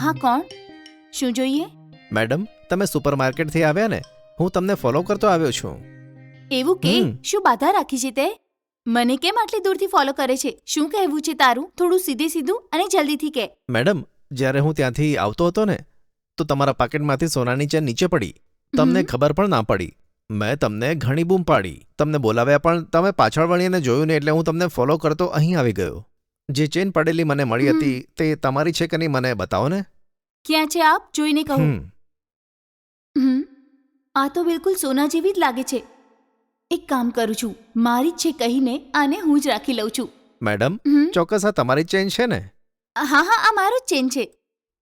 હા, કોણ? શું જોઈએ? મેડમ, તમે સુપરમાર્કેટથી આવ્યા ને? હું તમને ફોલો કરતો આવ્યો છું. એવું કે? શું બાધા રાખી છે તે? મને કેમ આટલી દૂરથી ફોલો કરે છે? શું કહેવું છે તારું? થોડું સીધે સીધું અને જલ્દીથી કે. મેડમ, જ્યારે હું ત્યાંથી આવતો હતો ને તો તમારા પાકેટમાંથી સોનાની ચેન નીચે પડી. તમને ખબર પણ ના પડી. મેં તમને ઘણી બૂમ પાડી, તમને બોલાવ્યા પણ તમે પાછળ વળીને જોયું ને, એટલે હું તમને ફોલો કરતો અહીં આવી ગયો. જે ચેન પડેલી મને મળી હતી તે તમારી છે કે નહીં મને બતાવો ને. ક્યાં છે આપ? જોઈને કહું. આ તો બિલકુલ સોના જેવી જ લાગે છે. એક કામ કરું છું, મારી જ છે કહીને આને હું જ રાખી લઉં છું. મેડમ, ચોક્કસ આ તમારી ચેન છે ને? હા હા, આ મારો જ ચેન છે.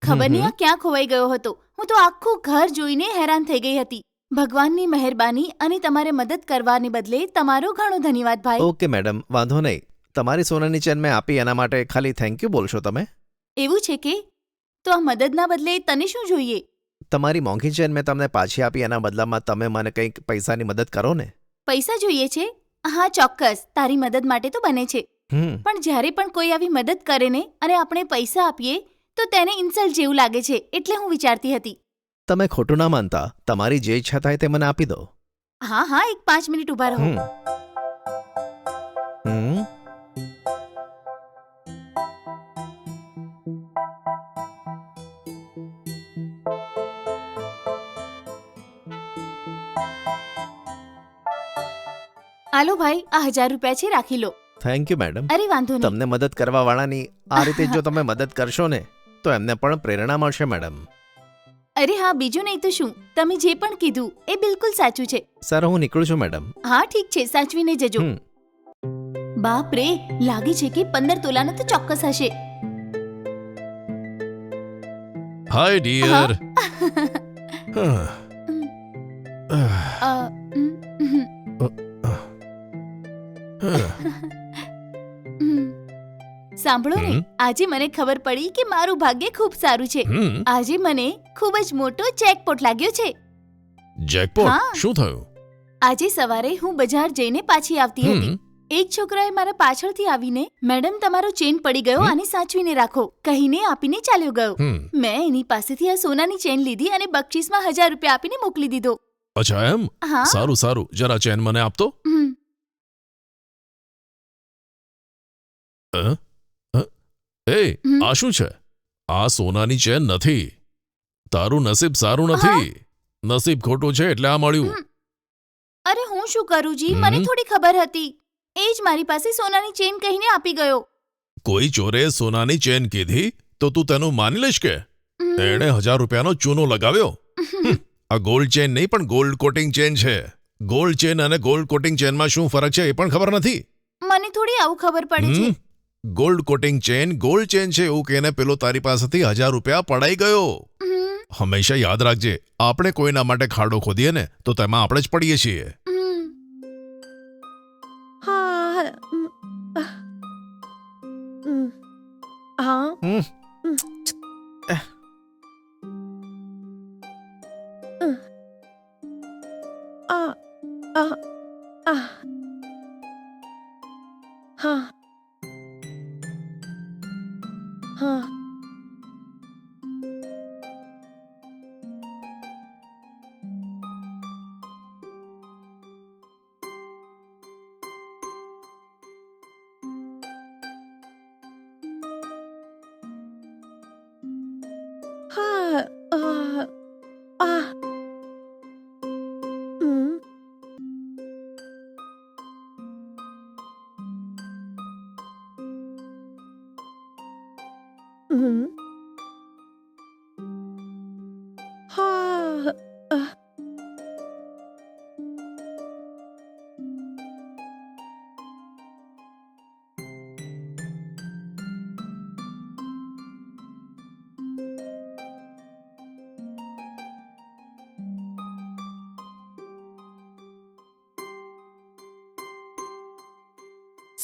ખબર નહીં આ ક્યાં ખોવાઈ ગયો હતો. હું તો આખું ઘર જોઈને હેરાન થઈ ગઈ હતી. ભગવાનની મહેરબાની અને તમારે મદદ કરવાને બદલે તમારો ઘણો ધન્યવાદ ભાઈ. ઓકે મેડમ, વાંધો નહીં. તમારી સોનાની ચેન મેં આપી એના માટે ખાલી થેન્ક યુ બોલશો તમે. એવું છે કે? તો આ મદદના બદલે તને શું જોઈએ? તમારી મોંઘી ચેન મેં તમને પાછી આપી, એના બદલામાં તમે મને કંઈક પૈસાની મદદ કરો ને. પૈસા જોઈએ છે? હા ચોક્કસ, તારી મદદ માટે તો બને છે. પણ જ્યારે પણ કોઈ આવી મદદ કરે ને અને આપણે પૈસા આપીએ તો તેને ઇન્સલ્ટ જેવું લાગે છે, એટલે હું વિચારતી હતી. તમે ખોટું ના માનતા. તમારી જે ઈચ્છા થાય તે મને આપી દો. હા હા, એક 5 મિનિટ ઊભા રહો. આલો ભાઈ, આ 1000 રૂપિયા છે, રાખી લો. Thank you madam. અરે વાંધો નહીં. તમને મદદ કરવા વાળાની આ રીતે જો તમે મદદ કરશો ને તો એમને પણ પ્રેરણા મળશે મેડમ. અરે હા, બીજું નહીં તો શું. તમે જે પણ કીધું એ બિલકુલ સાચું છે. સર, હું નીકળું છું મેડમ. હા ઠીક છે, સાચવીને જજો. બાપ રે, લાગે છે કે 15 તોલાનો તો ચોક્કસ હશે. Hi dear. સાંભળો ને, આજે મને ખબર પડી કે મારું ભાગ્ય ખૂબ સારું છે. આજે મને ખૂબ જ મોટો જેકપોટ લાગ્યો છે. જેકપોટ? હા. શું થયું? આજે સવારે હું બજાર જઈને પાછી આવતી હતી. એક છોકરાએ મારા પાછળથી આવીને, મેડમ તમારો ચેન પડી ગયો, આને સાચવીને રાખો, કહીને આપીને ચાલ્યો ગયો. મેં એની પાસેથી આ સોનાની ચેન લીધી અને બક્ષિસમાં 1000 રૂપિયા આપીને મોકલી દીધો. અચ્છા એમ? હા. સારું સારું, જરા ચેન મને આપતો. એ આ શું છે? આ સોનાની ચેન નથી. તારું નસીબ સારું નથી. નસીબ ખોટું છે એટલે આ મળ્યું. અરે હું શું કરું જી, મને થોડી ખબર હતી. એ જ મારી પાસે સોનાની ચેન કહીને આપી ગયો. કોઈ ચોરે સોનાની ચેન કીધી તો તું તેનું માની લઈશ કે? એણે 1000 રૂપિયાનો ચૂનો લગાવ્યો. આ ગોલ્ડ ચેન નહીં પણ ગોલ્ડ કોટિંગ ચેન છે. ગોલ્ડ ચેન અને ગોલ્ડ કોટિંગ ચેનમાં શું ફરક છે એ પણ ખબર નથી. મને થોડી આવું ખબર પડી છે. Gold coating chain gold chain છે એવું કહીને પેલો તારી પાસેથી 1000 રૂપિયા પડાઈ ગયો. હંમેશા યાદ રાખજે, આપણે કોઈના માટે ખાડો ખોદીએ ને તો તેમાં આપણે જ પડીએ છીએ.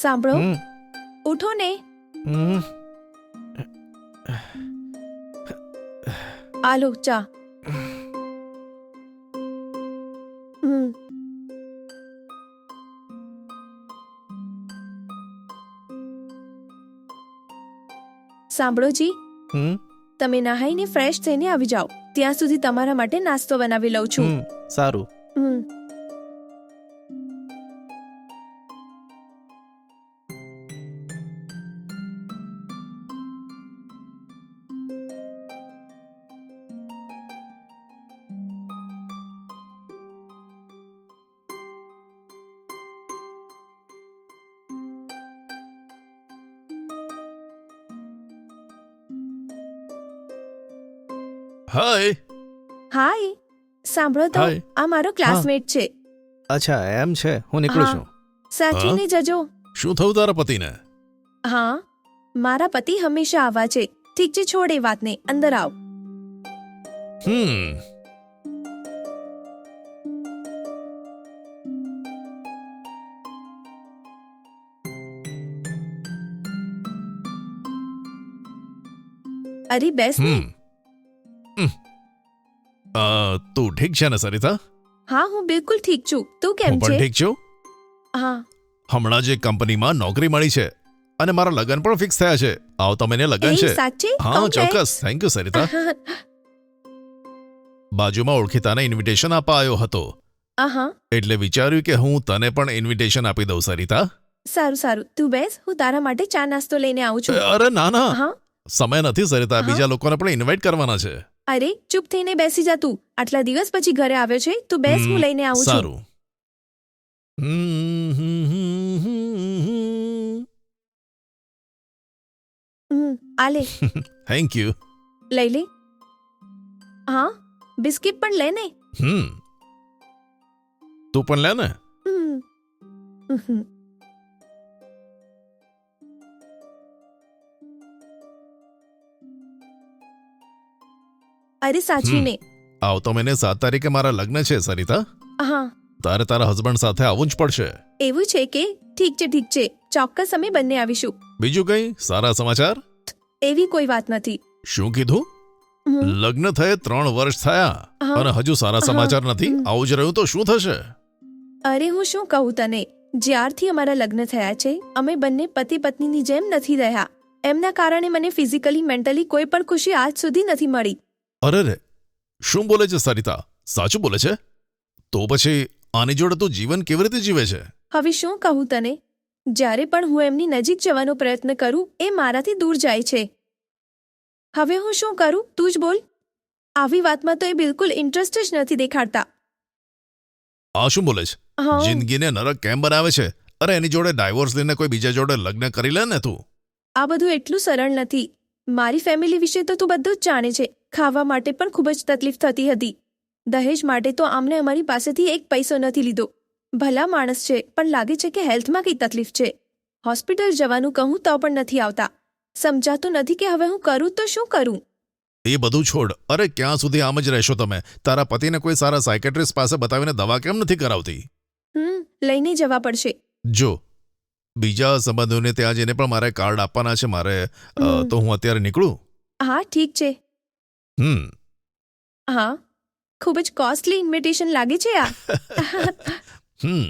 સાંભળો, ઉઠો ને. આલો ચા. સાંભળો જી, તમે નહાઈને ફ્રેશ થઈને આવી જાઓ. ત્યાં સુધી તમારા માટે નાસ્તો બનાવી લઉં છું. સારું. હમ. હાય. હાય, સાંભળો તો, હાય. આ મારો ક્લાસમેટ છે. અચ્છા એમ છે, હું નીકળું હા. છું. સાચવીને જજો. શું થયું તારા પતિને? હા, મારા પતિ હંમેશા આવા છે. ઠીક છે, છોડ એ વાતને, અંદર આવ. હમ અરે બેસ ને. હમ તું ઠીક છે ને સરિતા? હા, હું બિલકુલ ઠીક છું. તું કેમ હું પણ છે? ઠીક છું. હા. હમણાં જ એક કંપનીમાં નોકરી મળી છે અને મારા લગ્ન પણ ફિક્સ થયા છે. આવતા મહિને લગ્ન એ છે. સાચે? હા, Congrats. ચોક્કસ. Thank you Sarita. બાજુમાં ઓળખીતાને ઇન્વિટેશન આપવા આવ્યો હતો, આહા, એટલે વિચાર્યું કે હું તને પણ ઇન્વિટેશન આપી દઉં સરિતા. સારું સારું, તું બેસ, હું તારા માટે ચા નાસ્તો લઈને આવું છું. અરે ના ના, હા. સમય નથી સરિતા, હા. બીજા લોકોને પણ ઇન્વાઇટ કરવાના છે. અરે ચૂપ થઈને બેસી જા તું. આટલા દિવસ પછી ઘરે આવ્યો છે, તું બેસ, હું લઈને આવું છું. સારું. આ લે, થેન્ક યુ. લઈ લે. હા, બિસ્કિટ પણ લે ને. તું પણ લે ને. હમ. હમ. અરે સાચવીને. આવતો મહિને 7 તારીખે મારા લગ્ન છે સરિતા. હા, તારે તારા હસબન્ડ સાથે આવવું જ પડશે. એવું છે કે? ઠીક છે ઠીક છે, ચોક્કસ અમે બંને આવીશું. બીજું કઈ સારા સમાચાર? એવી કોઈ વાત નથી. શું કીધું? હમ. લગ્ન થયે 3 વર્ષ થયા હા. અને હજુ સારા સમાચાર નથી? હમ. આવું જ રહ્યું તો શું થશે? અરે હું શું કહું તને, જ્યારથી અમારા લગ્ન થયા છે, અમે બંને પતિ પત્નીની જેમ નથી રહ્યા. એમના કારણે મને ફિઝિકલી મેન્ટલી કોઈ પણ ખુશી આજ સુધી નથી મળી. અરે રે, શું બોલે છે સરિતા? સાચું બોલે છે? તો પછી આની જોડે તું જીવન કેવી રીતે જીવે છે? હવે શું કહું તને, જ્યારે પણ હું એમની નજીક જવાનો પ્રયત્ન કરું, એ મારાથી દૂર જાય છે. હવે હું શું કરું, તું જ બોલ. આવી વાતમાં તો એ બિલકુલ ઇન્ટરેસ્ટ જ નથી દેખાડતા. આ શું બોલે છે? હા. જિંદગીને નરક કેમ બનાવે છે? અરે એની જોડે ડાયવોર્સ લઈને કોઈ બીજા જોડે લગ્ન કરી લે ને તું. આ બધું એટલું સરળ નથી. મારી ફેમિલી વિશે તો તું બધું જ જાણે છે. ખાવા માટે પણ ખૂબ જ તકલીફ થતી હતી. દહેજ માટે તો આમને અમારી પાસેથી 1 પૈસો નથી લીધો. ભલા માણસ છે, પણ લાગે છે કે હેલ્થમાં કંઈ તકલીફ છે. હોસ્પિટલ જવાનું કહું તો પણ નથી આવતા. સમજાતું નથી કે હવે હું કરું તો શું કરું. એ બધું છોડ. અરે ક્યાં સુધી આમ જ રહેશો તમે? તારા પતિને કોઈ સારા સાયકેટ્રિસ્ટ પાસે બતાવીને દવા કેમ નથી કરાવતી? લઈને જવા પડશે. જો બીજા સંબંધોને ત્યાં જઈને પણ મારે કાર્ડ આપવાના છે મારે, તો હું અત્યારે નીકળું? હા ઠીક છે. હમ હા, ખૂબ જ કોસ્ટલી ઇન્વિટેશન લાગે છે આ. હમ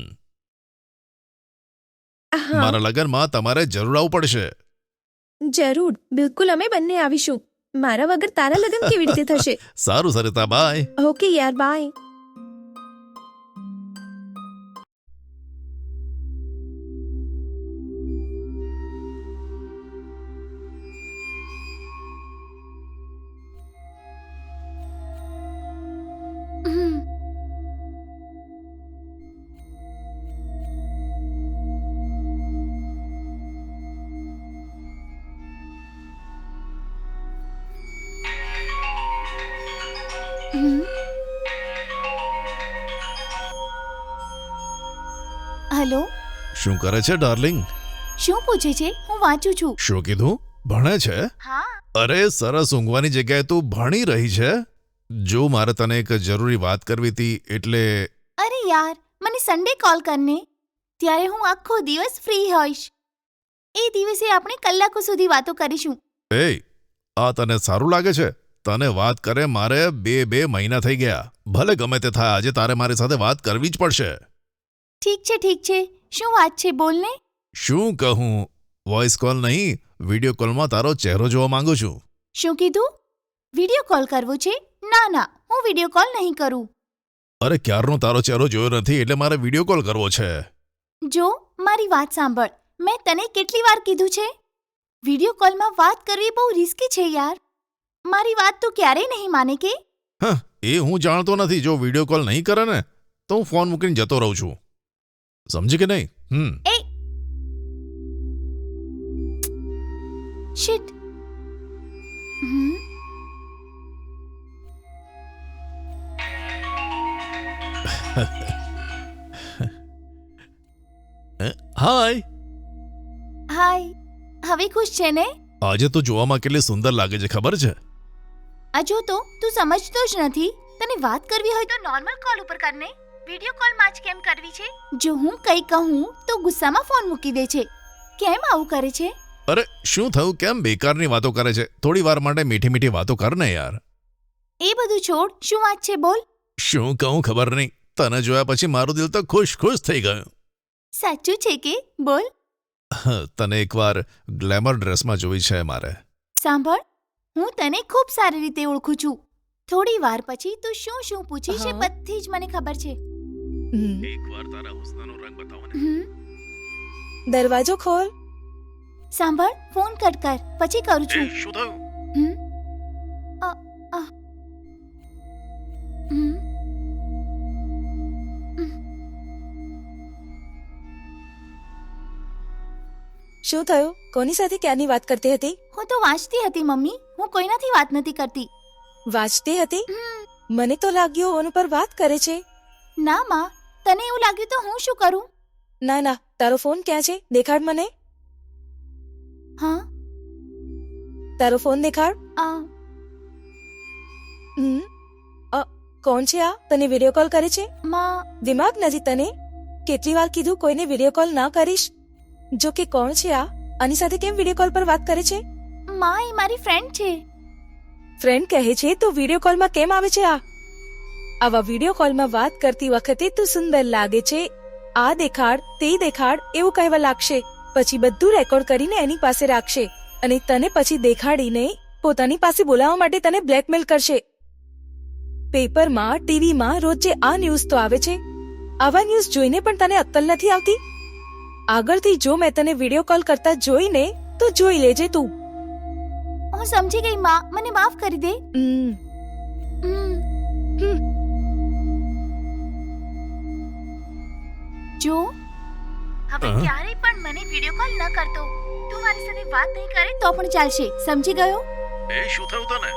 હા, મારા લગ્નમાં તમારે જરૂર આવવું પડશે. જરૂર, બિલકુલ અમે બંને આવીશું. મારા વગર તારા લગ્ન કેવી રીતે થશે? સારું સરિતા, બાય. ઓકે યાર, બાય. હલો, શું કરે છે ડાર્લિંગ? શું પૂછે છે? હું વાંચું છું. શું કીધું? ભણે છે? હા. અરે સરસ, ઊંઘવાની જગ્યાએ તું ભણી રહી છે. જો મારે તને એક જરૂરી વાત કરવી હતી એટલે. અરે યાર, મને સન્ડે કોલ કરને, ત્યારે હું આખો દિવસ ફ્રી હોઈશ. એ દિવસે આપણે કલાકો સુધી વાતો કરીશું. એ આ તને સારું લાગે છે? તને વાત કરે મારે 2 મહિના થઈ ગયા. ભલે ગમે તે થાય, આજે તારે મારી સાથે વાત કરવી જ પડશે. ઠીક છે ઠીક છે, શું વાત છે બોલ ને. શું કહું, વોઇસ કોલ નહીં, વિડીયો કોલમાં તારો ચહેરો જોવા માંગુ છું. શું કીધું? વિડીયો કોલ કરવો છે? ના ના, હું વિડીયો કોલ નહીં કરું. અરે ક્યારનો તારો ચહેરો જોયો નથી એટલે મારે વિડીયો કોલ કરવો છે. જો મારી વાત સાંભળ, મેં તને કેટલી વાર કીધું છે વિડીયો કોલમાં વાત કરવી બહુ રિસ્કી છે યાર. મારી વાત તું ક્યારેય નહીં માને કે? હા, એ હું જાણતો નથી. જો વિડીયો કોલ નહીં કરે ને તો હું ફોન મૂકીને જતો રહું છું. સમજી કે નહીં? એ શિટ. હાય. હાય. હવે ખુશ છે ને? આજે તો જોવામાં કેટલી સુંદર લાગે છે ખબર છે? આ જો તો તું સમજતો જ નથી. તને વાત કરવી હોય તો નોર્મલ કોલ ઉપર કરને, વિડીયો કોલમાં જ કેમ કરવી છે? જો હું કંઈ કહું તો ગુસ્સામાં ફોન મૂકી દે છે. કેમ આવું કરે છે? અરે શું થયું? કેમ બેકારની વાતો કરે છે? થોડી વાર માટે મીઠી મીઠી વાતો કર ને યાર. એ બધું છોડ, શું વાત છે બોલ. શું કહું ખબર નહીં. તને જોયા પછી મારું દિલ તો ખુશ ખુશ થઈ ગયું. સાચું છે કે? બોલ. તને એકવાર ગ્લેમર ડ્રેસમાં જોઈ છે મારે. સાંભળ, હું તને ખૂબ સારી રીતે ઓળખું છું. થોડી વાર પછી તું શું શું પૂછીશ એ બધી જ મને ખબર છે. એકવાર તારા હુસ્નનો રંગ બતાવો ને. દરવાજો ખોલ. સાંભળ, ફોન કટ કર, પછી કરું છું. શું થયું? શું થયું? કોની સાથે ક્યારની વાત કરતી હતી? હું તો વાંચતી હતી મમ્મી, હું કોઈનાથી વાત નથી કરતી. વાંચતી હતી? મને તો લાગ્યું ઓન પર વાત કરે છે. ના માં, તને એવું લાગ્યું તો હું શું કરું? ના ના, તારો ફોન ક્યાં છે? દેખાડ મને. હા, તારો ફોન દેખાડ. કોણ છે આ? તને વિડીયો કોલ કરે છે? માં, દિમાગ નથી તને? કેટલી વાર કીધું કોઈને વિડીયો કોલ ના કરીશ. જો કે કોણ છે આ? આની સાથે કેમ વિડીયો કોલ પર વાત કરે છે? માં એ મારી ફ્રેન્ડ છે. ફ્રેન્ડ કહે છે તો વિડીયો કોલમાં કેમ આવે છે આ? આવા વિડીયો કોલમાં વાત કરતી વખતે તું સુંદર લાગે છે, આ દેખાડ તે દેખાડ એવું કહેવા લાગશે. પછી બધું રેકોર્ડ કરીને એની પાસે રાખશે અને તને પછી દેખાડીને પોતાની પાસે બોલાવવા માટે તને બ્લેકમેલ કરશે. પેપરમાં, ટીવીમાં રોજ જે આ ન્યૂઝ તો આવે છે, આવા ન્યૂઝ જોઈને પણ તને અક્કલ નથી આવતી? આગળથી જો મેં તને વિડીયો કોલ કરતા જોઈને તો જોઈ લેજે તું. હું સમજી ગઈ માં, મને માફ કરી દે. જો હવે ક્યારેય પણ મને વિડીયો કોલ ન કરતો. તું મારી સાથે વાત નહીં કરે તો પણ ચાલશે. સમજી ગયો? એ શું થયું તને?